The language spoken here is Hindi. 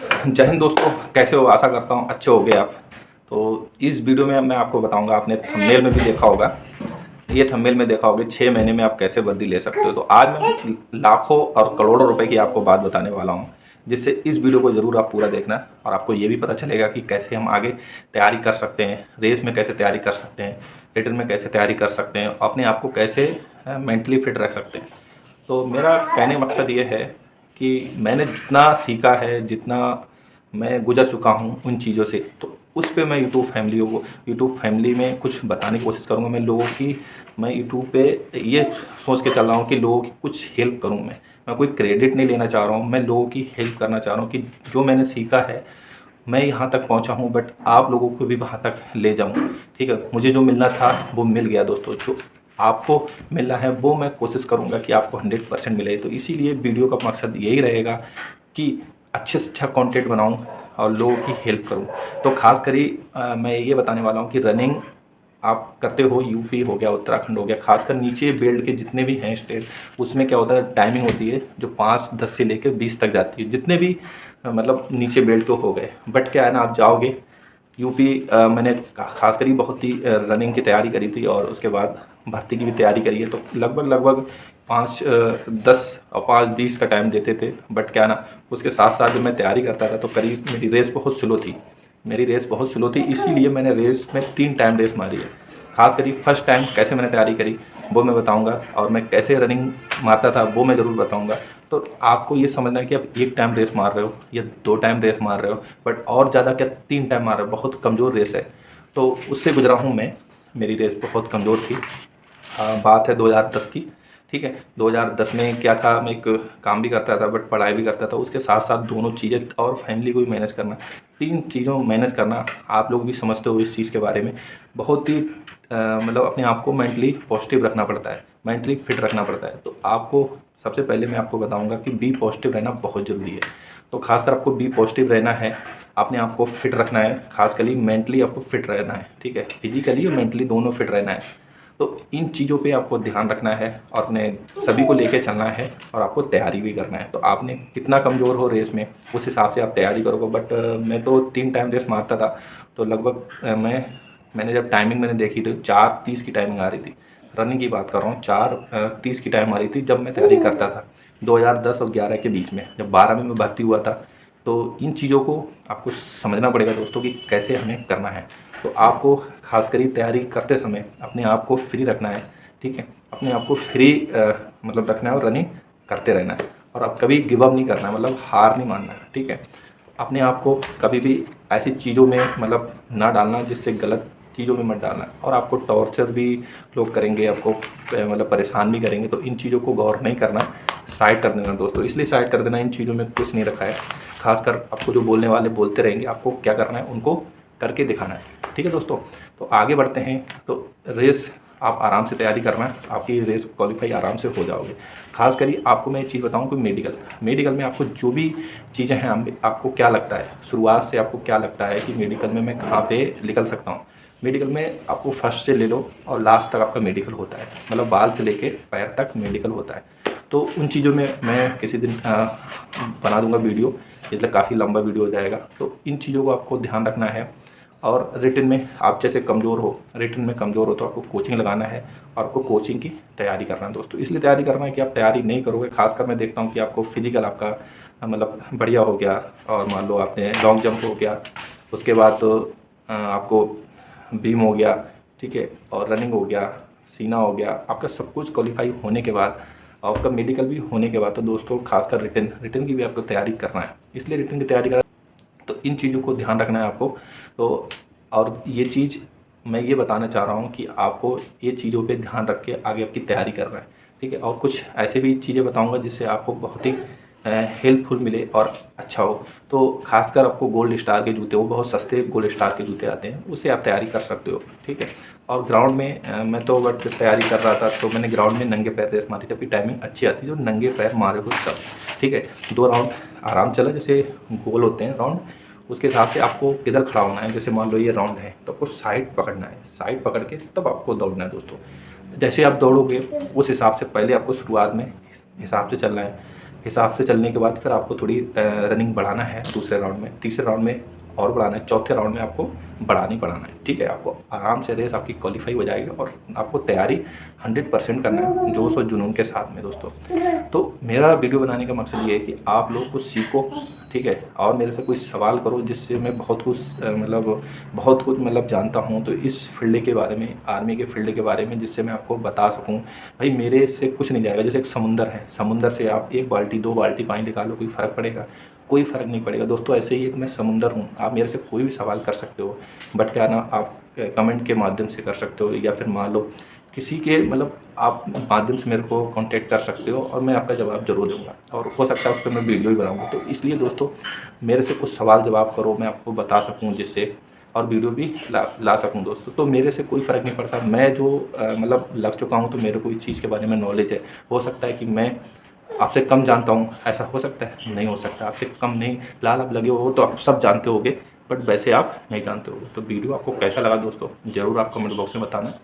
जय हिंद दोस्तों, कैसे हो? आशा करता हूँ अच्छे होगे आप। तो इस वीडियो में मैं आपको बताऊंगा, आपने थंबनेल में भी देखा होगा, ये थंबनेल में देखा होगा 6 महीने में आप कैसे वर्दी ले सकते हो। तो आज मैं लाखों और करोड़ों रुपए की आपको बात बताने वाला हूँ, जिससे इस वीडियो को ज़रूर आप पूरा देखना और आपको ये भी पता चलेगा कि कैसे हम आगे तैयारी कर सकते हैं, रेस में कैसे तैयारी कर सकते हैं, रिटर्न में कैसे तैयारी कर सकते हैं, अपने आप को कैसे मेंटली फिट रख सकते हैं। तो मेरा कहने का मकसद ये है कि मैंने जितना सीखा है, जितना मैं गुजर चुका हूँ उन चीज़ों से, तो उस पे मैं यूट्यूब फैमिली में कुछ बताने की कोशिश करूँगा। मैं यूट्यूब पे ये सोच के चल रहा हूँ कि लोगों की कुछ हेल्प करूँ। मैं कोई क्रेडिट नहीं लेना चाह रहा हूँ, मैं लोगों की हेल्प करना चाह रहा हूँ कि जो मैंने सीखा है मैं यहाँ तक पहुँचा हूँ, बट आप लोगों को भी वहाँ तक ले जाऊँ। ठीक है, मुझे जो मिलना था वो मिल गया दोस्तों। जो आपको मिलना है वो मैं कोशिश करूँगा कि आपको 100% मिले। तो इसीलिए वीडियो का मकसद यही रहेगा कि अच्छे से अच्छा कंटेंट बनाऊँ और लोगों की हेल्प करूँ। तो खास करी मैं ये बताने वाला हूँ कि रनिंग आप करते हो, यूपी हो गया, उत्तराखंड हो गया, खासकर नीचे बेल्ट के जितने भी हैं स्टेट, उसमें क्या होता है, टाइमिंग होती है जो 5-10 से लेकर 20 तक जाती है, जितने भी मतलब नीचे बेल्ट तो हो गए। बट क्या है ना, आप जाओगे यूपी, मैंने खास करी बहुत ही रनिंग की तैयारी करी थी और उसके बाद भर्ती की भी तैयारी करी है। तो लगभग लगभग 5-10 और 5-20 का टाइम देते थे। बट क्या ना, उसके साथ साथ जब मैं तैयारी करता था तो करीब मेरी रेस बहुत स्लो थी। इसीलिए मैंने रेस में 3 टाइम रेस मारी है। खास करी फर्स्ट टाइम कैसे मैंने तैयारी करी वो मैं बताऊंगा, और मैं कैसे रनिंग मारता था वो मैं ज़रूर बताऊंगा। तो आपको ये समझना है कि आप 1 टाइम रेस मार रहे हो या 2 टाइम रेस मार रहे हो, बट और ज़्यादा क्या 3 टाइम मार रहे हो, बहुत कमज़ोर रेस है। तो उससे गुजरा हूँ मैं, मेरी रेस बहुत कमज़ोर थी। बात है 2010 की। ठीक है, 2010 में क्या था, मैं एक काम भी करता था बट पढ़ाई भी करता था, उसके साथ साथ दोनों चीज़ें और फैमिली को भी मैनेज करना, 3 चीज़ों मैनेज करना। आप लोग भी समझते हो इस चीज़ के बारे में। बहुत ही मतलब अपने आप को मेंटली पॉजिटिव रखना पड़ता है, मेंटली फिट रखना पड़ता है। तो आपको सबसे पहले मैं आपको बताऊंगा कि बी पॉजिटिव रहना बहुत ज़रूरी है। तो खासकर आपको बी पॉजिटिव रहना है, अपने आप को फिट रखना है, खासकर मेंटली आपको फिट रहना है। ठीक है, फिजिकली और मेंटली दोनों फिट रहना है। तो इन चीज़ों पे आपको ध्यान रखना है और अपने सभी को लेके चलना है, और आपको तैयारी भी करना है। तो आपने कितना कमज़ोर हो रेस में, उस हिसाब से आप तैयारी करोगे। बट मैं तो 3 टाइम रेस मारता था। तो लगभग मैंने जब टाइमिंग मैंने देखी तो 4:30 की टाइमिंग आ रही थी। रनिंग की बात कर रहा हूँ, 4:30 की टाइम आ रही थी जब मैं तैयारी करता था 2010 और 11 के बीच में। जब 12 में मैं भर्ती हुआ था। तो इन चीज़ों को आपको समझना पड़ेगा दोस्तों कि कैसे हमें करना है। तो आपको खास करी तैयारी करते समय अपने आप को फ्री रखना है। ठीक है, अपने आप को फ्री मतलब रखना है और रनिंग करते रहना है। और आप कभी गिव अप नहीं करना है, मतलब हार नहीं मानना है। ठीक है, अपने आप को कभी भी ऐसी चीज़ों में मतलब ना डालना जिससे गलत चीज़ों में मत डालना। और आपको टॉर्चर भी लोग करेंगे, आपको मतलब परेशान भी करेंगे, तो इन चीज़ों को गौर नहीं करना, साइड कर देना दोस्तों। इसलिए साइड कर देना, इन चीज़ों में कुछ नहीं रखा है। खासकर आपको जो बोलने वाले बोलते रहेंगे, आपको क्या करना है, उनको करके दिखाना है। ठीक है दोस्तों, तो आगे बढ़ते हैं। तो रेस आप आराम से तैयारी करना, आपकी रेस क्वालिफाई आराम से हो जाओगे। खास करी आपको मैं एक चीज़ बताऊं कि मेडिकल में आपको जो भी चीज़ें हैं, आपको क्या लगता है, शुरुआत से आपको क्या लगता है कि मेडिकल में मैं कहाँ पे निकल सकता हूँ। मेडिकल में आपको फर्स्ट से ले लो और लास्ट तक आपका मेडिकल होता है, मतलब बाल से लेके पैर तक मेडिकल होता है। तो उन चीज़ों में मैं किसी दिन बना दूंगा वीडियो, इसलिए काफ़ी लंबा वीडियो हो जाएगा। तो इन चीज़ों को आपको ध्यान रखना है। और रिटन में आप जैसे रिटन में कमज़ोर हो तो आपको कोचिंग लगाना है, और आपको कोचिंग की तैयारी करना है दोस्तों। इसलिए तैयारी करना है कि आप तैयारी नहीं करोगे, खासकर मैं देखता हूँ कि आपको फिजिकल आपका मतलब बढ़िया हो गया, और मान लो आपने लॉन्ग जंप हो गया, उसके बाद तो आपको बीम हो गया, ठीक है, और रनिंग हो गया, सीना हो गया, आपका सब कुछ क्वालिफाई होने के बाद, और आपका मेडिकल भी होने के बाद, तो दोस्तों खासकर रिटन की भी आपको तैयारी करना है। इसलिए रिटन की तैयारी करना, तो इन चीज़ों को ध्यान रखना है आपको। तो और ये चीज़ मैं ये बताना चाह रहा हूँ कि आपको ये चीज़ों पे ध्यान रख के आगे आपकी तैयारी करना है। ठीक है, और कुछ ऐसे भी चीज़ें बताऊँगा जिससे आपको बहुत ही हेल्पफुल मिले और अच्छा हो। तो खासकर आपको गोल्ड स्टार के जूते, वो बहुत सस्ते गोल्ड स्टार के जूते आते हैं, उससे आप तैयारी कर सकते हो। ठीक है, और ग्राउंड में मैं तो बट तैयारी कर रहा था तो मैंने ग्राउंड में नंगे पैर रेस मारी थी, अपनी टाइमिंग अच्छी आती है जो नंगे पैर मारे हो सब। ठीक है, 2 राउंड आराम चला, जैसे गोल होते हैं राउंड, उसके हिसाब से आपको किधर खड़ा होना है। जैसे मान लो ये राउंड है तो आपको साइड पकड़ना है, साइड पकड़ के तब आपको दौड़ना है दोस्तों। जैसे आप दौड़ोगे उस हिसाब से पहले आपको शुरुआत में हिसाब से चलना है। हिसाब से चलने के बाद फिर आपको थोड़ी रनिंग बढ़ाना है दूसरे राउंड में, तीसरे राउंड में और बढ़ाना है, चौथे राउंड में आपको बढ़ाना ही बढ़ाना है। ठीक है, आपको आराम से रेस आपकी क्वालिफाई हो जाएगी और आपको तैयारी 100% करना है, जोश और जुनून के साथ में दोस्तों। तो मेरा वीडियो बनाने का मकसद ये है कि आप लोग कुछ सीखो, ठीक है, और मेरे से कोई सवाल करो जिससे मैं बहुत कुछ बहुत कुछ जानता हूँ तो इस फील्ड के बारे में, आर्मी के फील्ड के बारे में, जिससे मैं आपको बता सकूँ। भाई मेरे से कुछ नहीं जाएगा, जैसे एक समुंदर है, समुंदर से आप 1 बाल्टी 2 बाल्टी पानी निकालो, कोई फ़र्क पड़ेगा? कोई फ़र्क नहीं पड़ेगा दोस्तों। ऐसे ही एक मैं समुंदर हूँ, आप मेरे से कोई भी सवाल कर सकते हो, बट क्या ना आप कमेंट के माध्यम से कर सकते हो, या फिर मान लो किसी के आप माध्यम से मेरे को कांटेक्ट कर सकते हो और मैं आपका जवाब ज़रूर दूंगा, और हो सकता है उस पर मैं वीडियो भी बनाऊंगा। तो इसलिए दोस्तों मेरे से कुछ सवाल जवाब करो, मैं आपको बता सकूं जिससे, और वीडियो भी ला सकूं दोस्तों। तो मेरे से कोई फ़र्क नहीं पड़ता, मैं जो लग चुका हूं तो मेरे को इस चीज़ के बारे में नॉलेज है। हो सकता है कि मैं आपसे कम जानता हूँ, ऐसा हो सकता है? नहीं हो सकता, आपसे कम नहीं। फिलहाल आप लगे हो तो आप सब जानते होगे, बट वैसे आप नहीं जानते होगे। तो वीडियो आपको कैसा लगा दोस्तों, ज़रूर आप कमेंट बॉक्स में बताना।